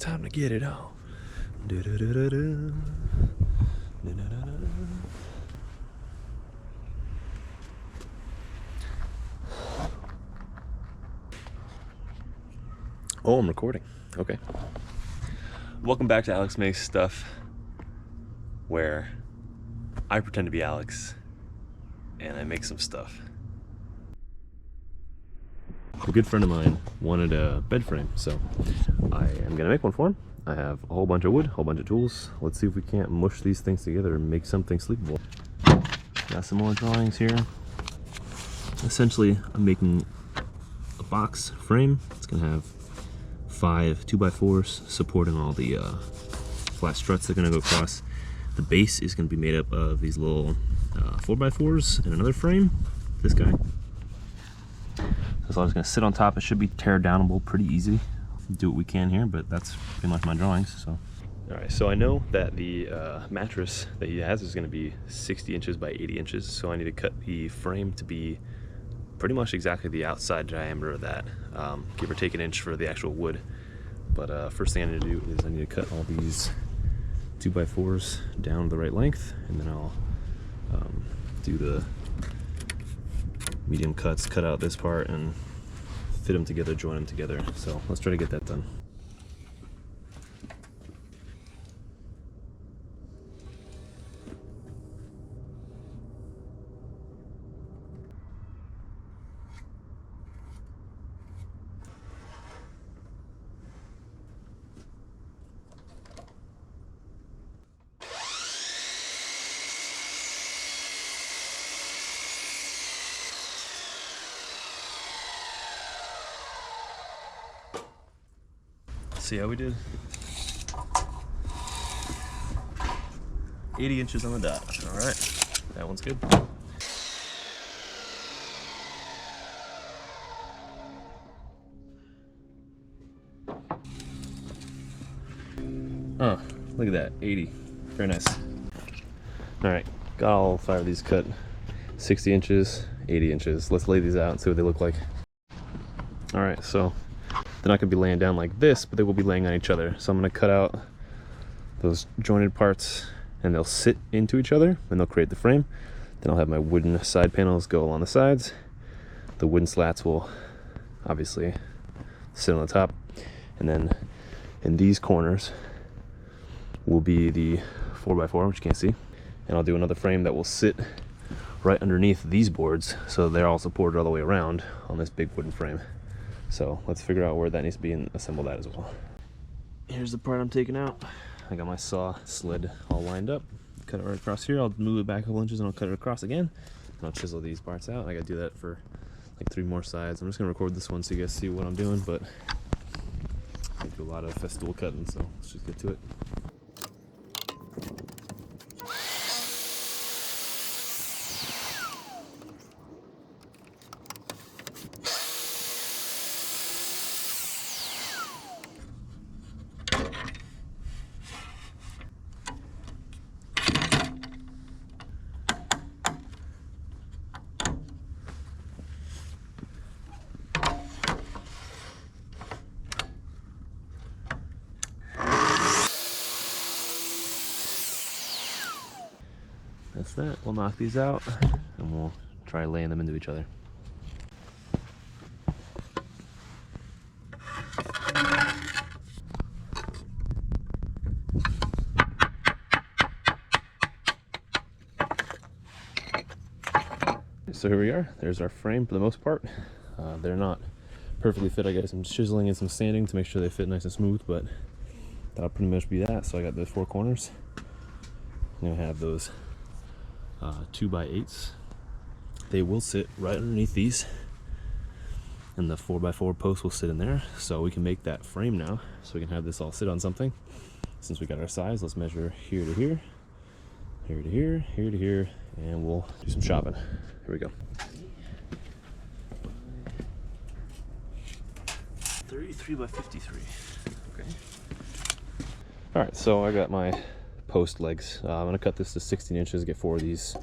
time to get it on. Du-du-du-du-du. Du-du-du-du-du. Oh, I'm recording. Okay. Welcome back to Alex Makes Stuff, where I pretend to be Alex and I make some stuff. A good friend of mine wanted a bed frame, so I am gonna make one for him. I have a whole bunch of wood, a whole bunch of tools. Let's see if we can't mush these things together and make something sleepable. Got some more drawings here. Essentially, I'm making a box frame. It's gonna have 5 2x4s supporting all the flat struts that are gonna go across. The base is gonna be made up of these little 4x4s and another frame, this guy. So I'm just gonna sit on top. It should be tear downable pretty easy. Do what we can here, but that's pretty much my drawings. So, all right. So I know that the mattress that he has is gonna be 60 inches by 80 inches. So I need to cut the frame to be pretty much exactly the outside diameter of that, give or take an inch for the actual wood. But first thing I need to do is I need to cut all these 2x4s down the right length, and then I'll do the medium cuts, cut out this part and fit them together, join them together. So let's try to get that done. See how we did? 80 inches on the dot. All right, that one's good. Oh, look at that, 80. Very nice. All right, got all 5 of these cut. 60 inches, 80 inches. Let's lay these out and see what they look like. All right, so they're not gonna be laying down like this, but they will be laying on each other. So I'm gonna cut out those jointed parts and they'll sit into each other and they'll create the frame. Then I'll have my wooden side panels go along the sides. The wooden slats will obviously sit on the top. And then in these corners will be the 4x4, which you can't see. And I'll do another frame that will sit right underneath these boards, so they're all supported all the way around on this big wooden frame. So let's figure out where that needs to be and assemble that as well. Here's the part I'm taking out. I got my saw sled all lined up. Cut it right across here. I'll move it back a couple inches and I'll cut it across again. And I'll chisel these parts out. I gotta do that for like 3 more sides. I'm just gonna record this one so you guys see what I'm doing, but I do a lot of festool cutting, so let's just get to it. That's that. We'll knock these out and we'll try laying them into each other. So here we are. There's our frame for the most part. They're not perfectly fit. I got some chiseling and some sanding to make sure they fit nice and smooth, but that'll pretty much be that. So I got those 4 corners. I'm gonna have those 2x8s. They will sit right underneath these, and the 4x4 post will sit in there. So we can make that frame now. So we can have this all sit on something. Since we got our size, let's measure here to here, here to here, here to here, and we'll do some shopping. Here we go. 33 by 53. Okay. All right, so I got my post legs. I'm gonna cut this to 16 inches, get 4 of these.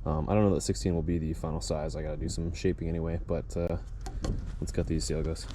I don't know that 16 will be the final size. I gotta do some shaping anyway, but let's cut these, see how it goes.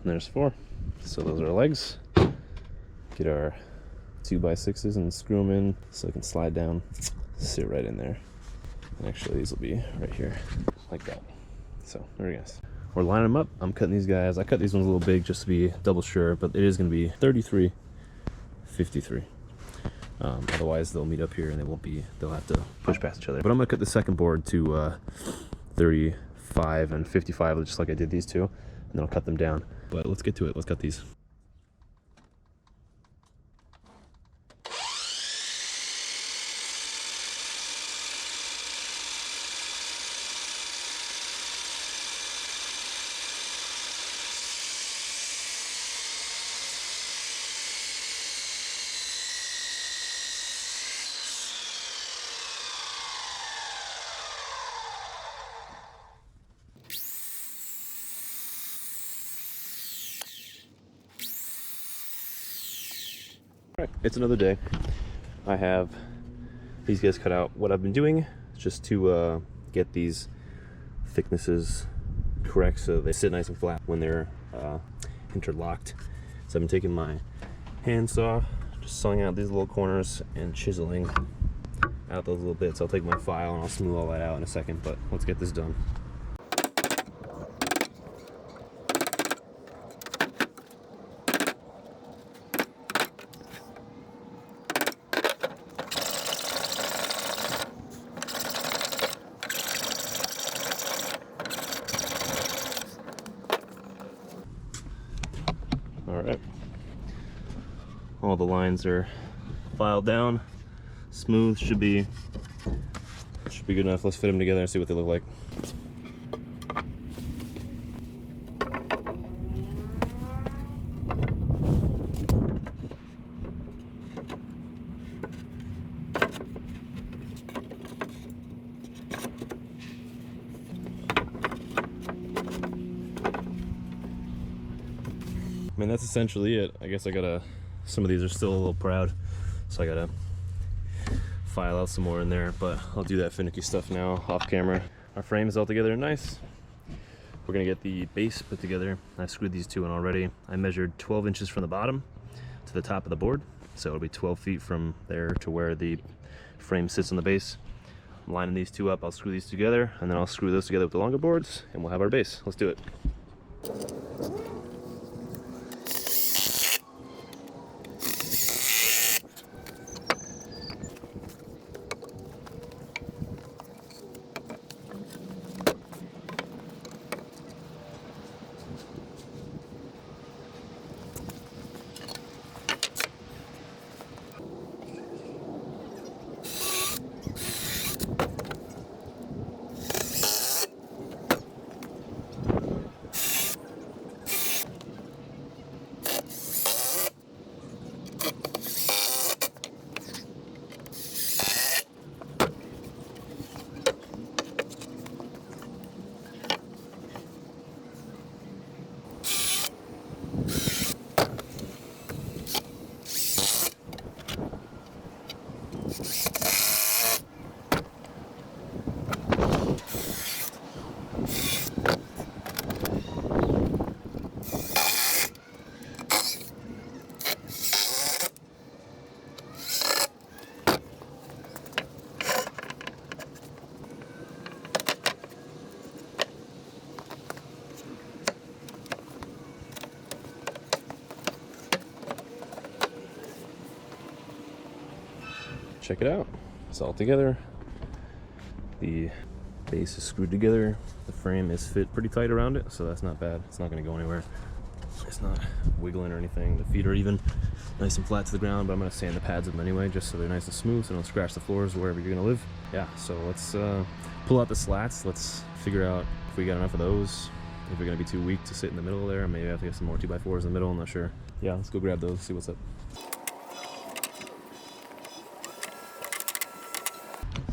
And there's 4. So those are our legs. Get our 2x6s and screw them in so it can slide down, sit right in there. And actually these will be right here, like that. So there we go. We're lining them up. I'm cutting these guys. I cut these ones a little big just to be double sure, but it is going to be 33, 53. Otherwise they'll meet up here and they'll have to push past each other. But I'm going to cut the second board to 35 and 55, just like I did these two, and then I'll cut them down. But let's get to it. Let's cut these. Alright, it's another day. I have these guys cut out. What I've been doing is just to get these thicknesses correct so they sit nice and flat when they're interlocked. So I've been taking my handsaw, just sawing out these little corners and chiseling out those little bits. I'll take my file and I'll smooth all that out in a second, but let's get this done. Alright, all the lines are filed down, smooth, should be good enough. Let's fit them together and see what they look like. I mean, that's essentially it. I guess I gotta, some of these are still a little proud, so I gotta file out some more in there, but I'll do that finicky stuff now off camera. Our frame is all together nice. We're gonna get the base put together. I screwed these two in already. I measured 12 inches from the bottom to the top of the board, so it'll be 12 feet from there to where the frame sits on the base. I'm lining these two up. I'll screw these together, and then I'll screw those together with the longer boards, and we'll have our base. Let's do it. Check it out, it's all together. The base is screwed together. The frame is fit pretty tight around it, so that's not bad. It's not going to go anywhere. It's not wiggling or anything. The feet are even nice and flat to the ground, but I'm going to sand the pads of them anyway, just so they're nice and smooth, so they don't scratch the floors wherever you're going to live. Yeah, so let's pull out the slats. Let's figure out if we got enough of those, if they're going to be too weak to sit in the middle there. Maybe I have to get some more 2x4s in the middle, I'm not sure. Yeah, let's go grab those, see what's up.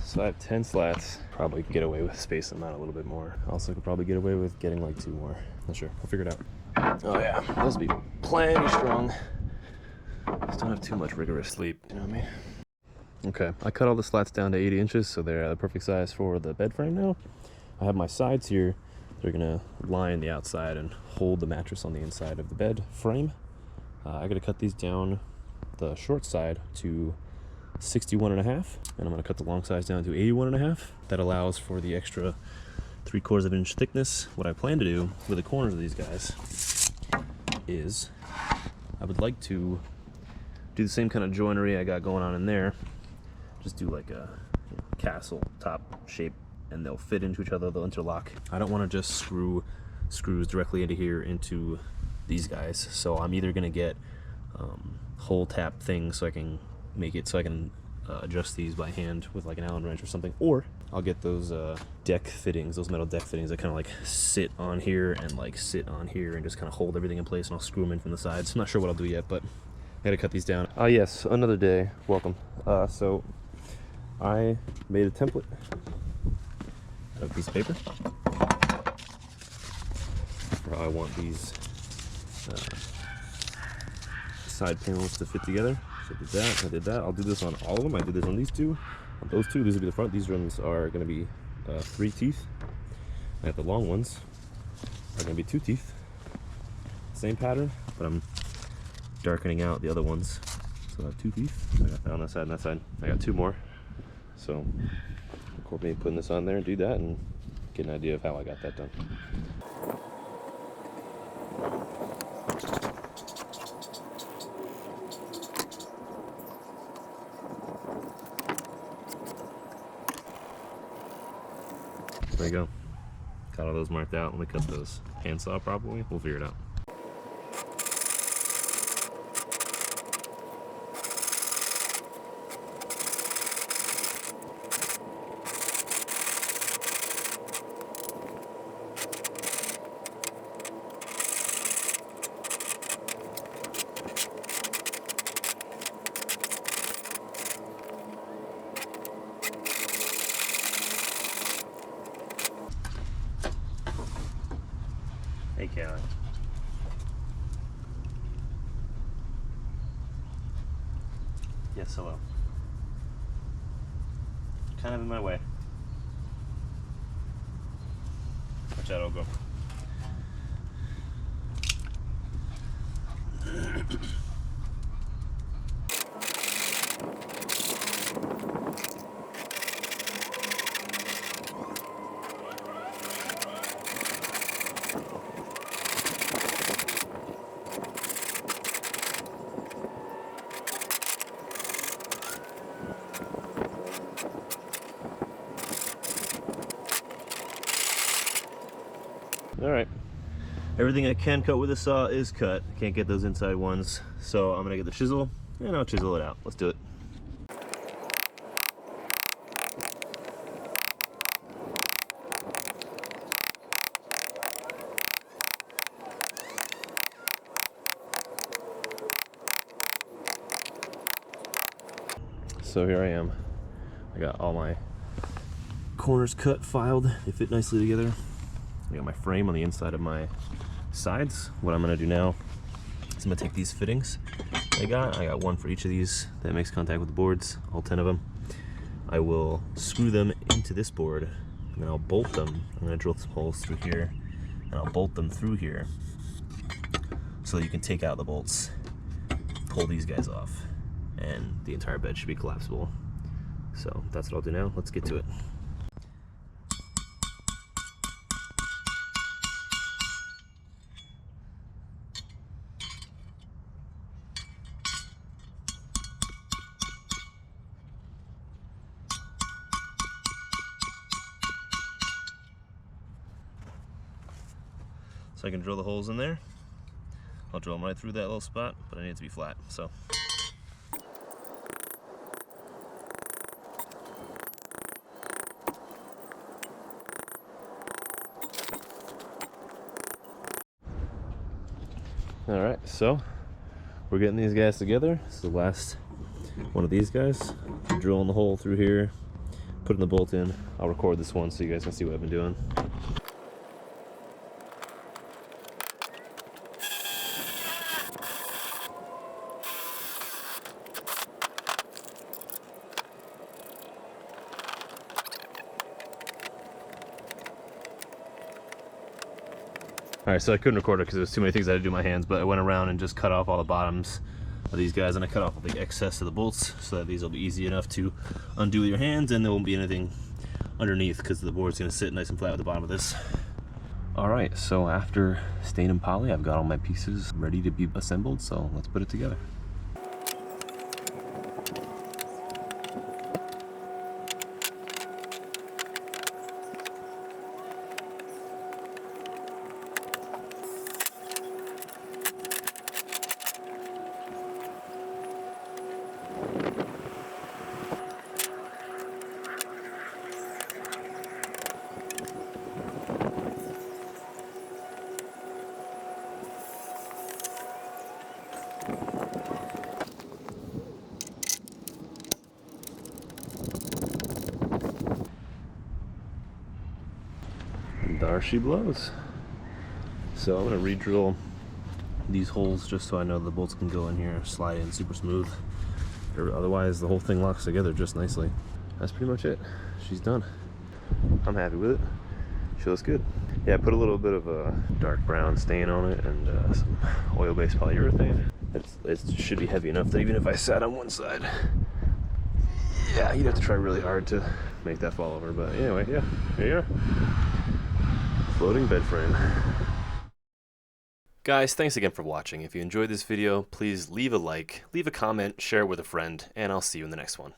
So I have 10 slats. Probably can get away with spacing them out a little bit more. Also could probably get away with getting like 2 more. Not sure, we'll figure it out. Oh yeah, those will be plenty strong. Just don't have too much rigorous sleep, you know what I mean? Okay, I cut all the slats down to 80 inches, so they're the perfect size for the bed frame now. I have my sides here They're gonna line the outside and hold the mattress on the inside of the bed frame. I gotta cut these down the short side to 61.5, and I'm gonna cut the long sides down to 81.5. That allows for the extra 3/4 of an inch thickness. What I plan to do with the corners of these guys is I would like to do the same kind of joinery I got going on in there. Just do like a castle top shape, and they'll fit into each other, they'll interlock. I don't want to just screw screws directly into here into these guys, so I'm either gonna get hole tap things so I can make it so I can adjust these by hand with like an Allen wrench or something, or I'll get those deck fittings, those metal deck fittings that kind of like sit on here and like sit on here and just kind of hold everything in place, and I'll screw them in from the sides. I'm not sure what I'll do yet, but I gotta cut these down. Yes, another day. Welcome. So I made a template out of a piece of paper. I want these side panels to fit together. So I did that, I did that. I'll do this on all of them. I did this on these two. On those two, these will be the front. These ones are going to be 3 teeth. And the long ones are going to be 2 teeth. Same pattern, but I'm darkening out the other ones. So I have 2 teeth. I got that on that side and that side. I got 2 more. So record me putting this on there and do that and get an idea of how I got that done. There you go. Got all those marked out. Let me cut those handsaw properly. We'll figure it out. Hey, Callie. Yes, hello. Kind of in my way. Watch out, I'll go. All right, everything I can cut with a saw is cut. I can't get those inside ones, so I'm gonna get the chisel and I'll chisel it out. Let's do it. So here I am. I got all my corners cut, filed. They fit nicely together. I got my frame on the inside of my sides. What I'm gonna do now is I'm gonna take these fittings I got one for each of these that makes contact with the boards, all 10 of them. I will screw them into this board, and then I'll bolt them. I'm gonna drill some holes through here, and I'll bolt them through here so that you can take out the bolts, pull these guys off, and the entire bed should be collapsible. So that's what I'll do now. Let's get to it. So I can drill the holes in there. I'll drill them right through that little spot, but I need it to be flat, so. All right, so we're getting these guys together. This is the last one of these guys. I'm drilling the hole through here, putting the bolt in. I'll record this one so you guys can see what I've been doing. Alright, so I couldn't record it because there's too many things I had to do with my hands, but I went around and just cut off all the bottoms of these guys, and I cut off all the excess of the bolts so that these will be easy enough to undo with your hands, and there won't be anything underneath because the board's going to sit nice and flat with the bottom of this. Alright, so after stain and poly, I've got all my pieces ready to be assembled, so let's put it together. There she blows. So I'm gonna re-drill these holes just so I know the bolts can go in here, slide in super smooth. Otherwise the whole thing locks together just nicely. That's pretty much it. She's done. I'm happy with it. She looks good. Yeah, I put a little bit of a dark brown stain on it and some oil-based polyurethane. It should be heavy enough that even if I sat on one side, yeah, you'd have to try really hard to make that fall over. But anyway, yeah, here you are. Floating bed frame. Guys, thanks again for watching. If you enjoyed this video, please leave a like, leave a comment, share it with a friend, and I'll see you in the next one.